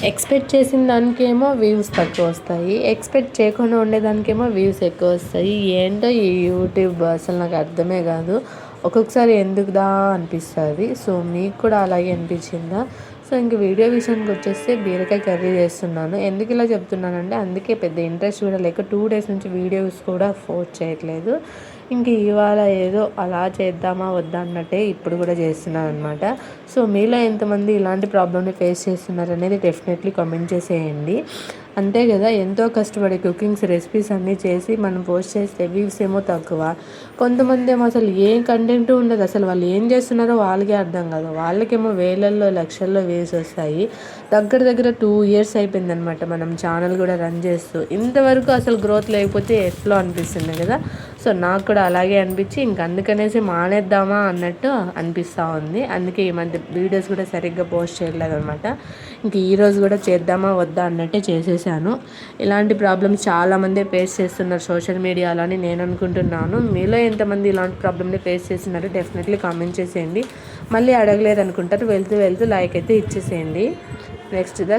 Expect చేసిన దానికేమో views తక్కువ వస్తాయి, ఎక్స్పెక్ట్ చేయకుండా ఉండేదానికేమో వ్యూస్ ఎక్కువ వస్తాయి. ఏంటో ఈ యూట్యూబ్ అసలు నాకు అర్థమే కాదు. ఒక్కొక్కసారి ఎందుకుదా అనిపిస్తుంది. సో మీకు కూడా అలాగే అనిపించిందా? సో ఇంక వీడియో విషయానికి వచ్చేస్తే బీరకాయ కర్రీ చేస్తున్నాను. ఎందుకు ఇలా చెప్తున్నానంటే అందుకే పెద్ద ఇంట్రెస్ట్ కూడా లేక 2 డేస్ నుంచి వీడియోస్ కూడా పోస్ట్ చేయట్లేదు. ఇంక ఇవాళ ఏదో అలా చేద్దామా వద్దా అన్నట్టే ఇప్పుడు కూడా చేస్తున్నాను అనమాట. సో మీలో ఎంతమంది ఇలాంటి ప్రాబ్లమ్ని ఫేస్ చేస్తున్నారు అనేది డెఫినెట్లీ కామెంట్ చేసేయండి. అంతే కదా, ఎంతో కష్టపడి కుకింగ్స్ రెసిపీస్ అన్నీ చేసి మనం పోస్ట్ చేస్తే వ్యూస్ ఏమో తక్కువ. కొంతమంది ఏమో అసలు ఏం కంటెంట్ ఉండదు, అసలు వాళ్ళు ఏం చేస్తున్నారో వాళ్ళకే అర్థం కాదు. వాళ్ళకేమో వేలల్లో లక్షల్లో వ్యూస్ వస్తాయి. దగ్గర 2 years అయిపోయిందనమాట మనం ఛానల్ కూడా రన్ చేస్తూ. ఇంతవరకు అసలు గ్రోత్ లేకపోతే ఎట్లా అనిపిస్తుంది కదా. సో నాకు కూడా అలాగే అనిపించి ఇంక అందుకనేసి మానేద్దామా అన్నట్టు అనిపిస్తూ ఉంది. అందుకే ఈ మధ్య వీడియోస్ కూడా సరిగ్గా పోస్ట్ చేయలేదు అనమాట. ఇంక ఈరోజు కూడా చేద్దామా వద్దా అన్నట్టే చేసేసాను. ఇలాంటి ప్రాబ్లమ్స్ చాలామంది ఫేస్ చేస్తున్నారు సోషల్ మీడియాలో అని నేను అనుకుంటున్నాను. మీలో ఎంతమంది ఇలాంటి ప్రాబ్లమ్ని ఫేస్ చేస్తున్నారో డెఫినెట్లీ కామెంట్ చేసేయండి. మళ్ళీ అడగలేదు అనుకుంటారు, వెళ్తూ లైక్ అయితే ఇచ్చేసేయండి. Next the